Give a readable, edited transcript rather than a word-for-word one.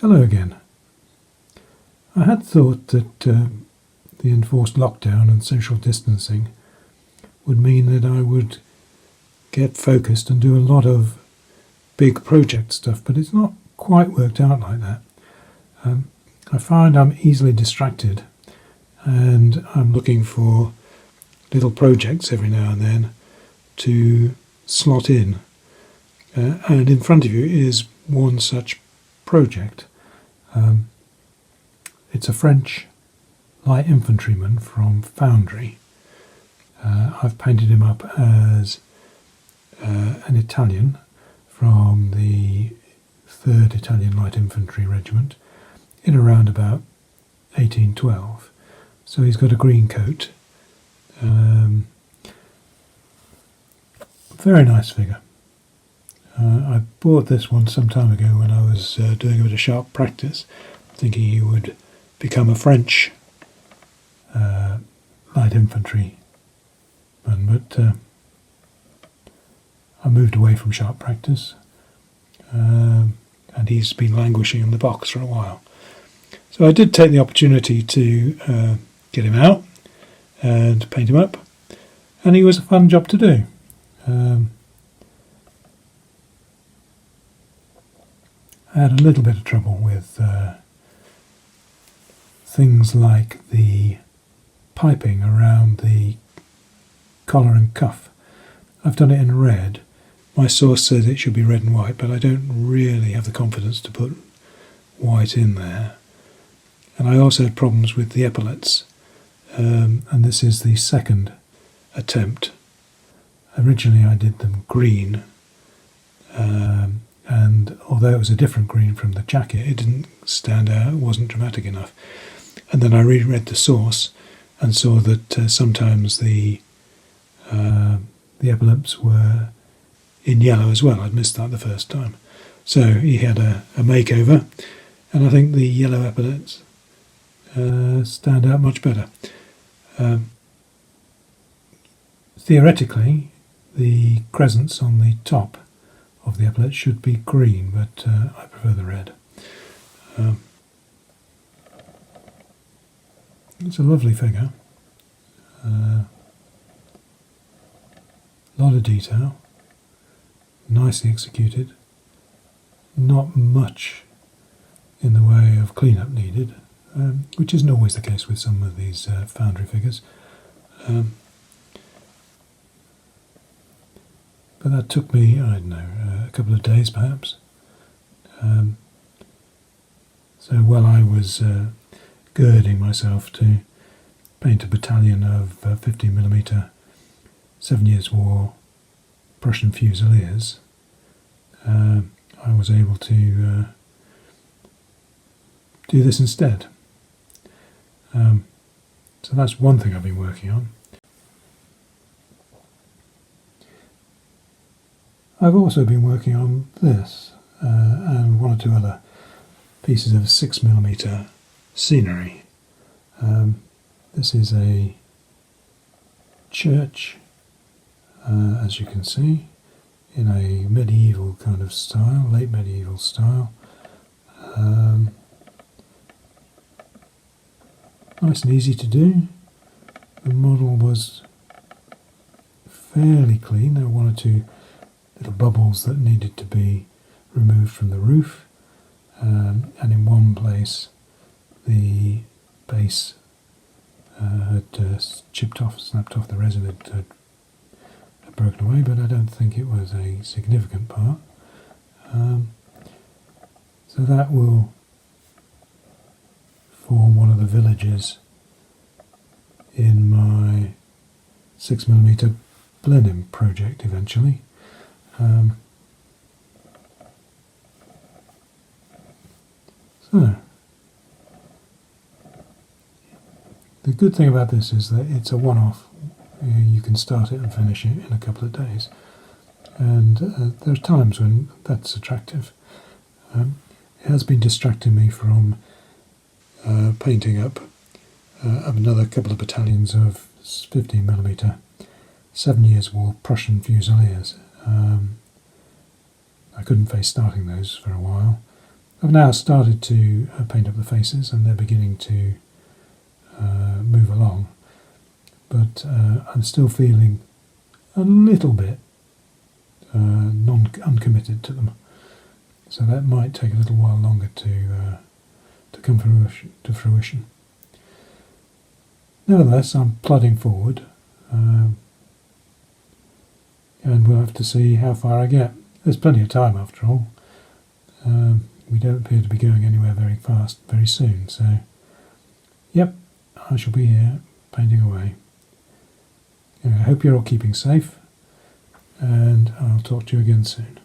Hello again. I had thought that the enforced lockdown and social distancing would mean that I would get focused and do a lot of big project stuff, but it's not quite worked out like that. I find I'm easily distracted and I'm looking for little projects every now and then to slot in. And in front of you is one such project. It's a French light infantryman from Foundry. I've painted him up as an Italian from the 3rd Italian Light Infantry Regiment in around about 1812. So he's got a green coat. Very nice figure. I bought this one some time ago when I was doing a bit of sharp practice, thinking he would become a French light infantry man, but I moved away from sharp practice, and he's been languishing in the box for a while. So I did take the opportunity to get him out and paint him up, and he was a fun job to do. I had a little bit of trouble with things like the piping around the collar and cuff. I've done it in red. My source says it should be red and white, but I don't really have the confidence to put white in there. And I also had problems with the epaulets, and this is the second attempt. Originally I did them green, and although it was a different green from the jacket, it didn't stand out, it wasn't dramatic enough. And then I reread the source and saw that sometimes the epaulets were in yellow as well. I'd missed that the first time. So he had a makeover, and I think the yellow epaulets stand out much better. Theoretically, the crescents on the top of the epaulets should be green, but I prefer the red. It's a lovely figure. A lot of detail, nicely executed, not much in the way of clean-up needed, which isn't always the case with some of these Foundry figures. But that took me, I don't know, a couple of days perhaps. So while I was girding myself to paint a battalion of 15mm 7 Years' War Prussian Fusiliers, I was able to do this instead. So that's one thing I've been working on. I've also been working on this and one or two other pieces of 6mm scenery. This is a church, as you can see, in a medieval kind of style, late medieval style. Nice and easy to do. The model was fairly clean. There were one or two little bubbles that needed to be removed from the roof, and in one place the base had snapped off, the resin had broken away, but I don't think it was a significant part. So that will form one of the villages in my 6mm blending project eventually. So the good thing about this is that it's a one-off. You can start it and finish it in a couple of days, and there's times when that's attractive. It has been distracting me from painting up another couple of battalions of 15mm 7 Years' War Prussian Fusiliers. I couldn't face starting those for a while, I've now started to paint up the faces, and they're beginning to move along, but I'm still feeling a little bit uncommitted to them, so that might take a little while longer to come to fruition. Nevertheless, I'm plodding forward, and we'll have to see how far I get. There's plenty of time after all. We don't appear to be going anywhere very fast very soon, so yep, I shall be here painting away. Anyway, I hope you're all keeping safe, and I'll talk to you again soon.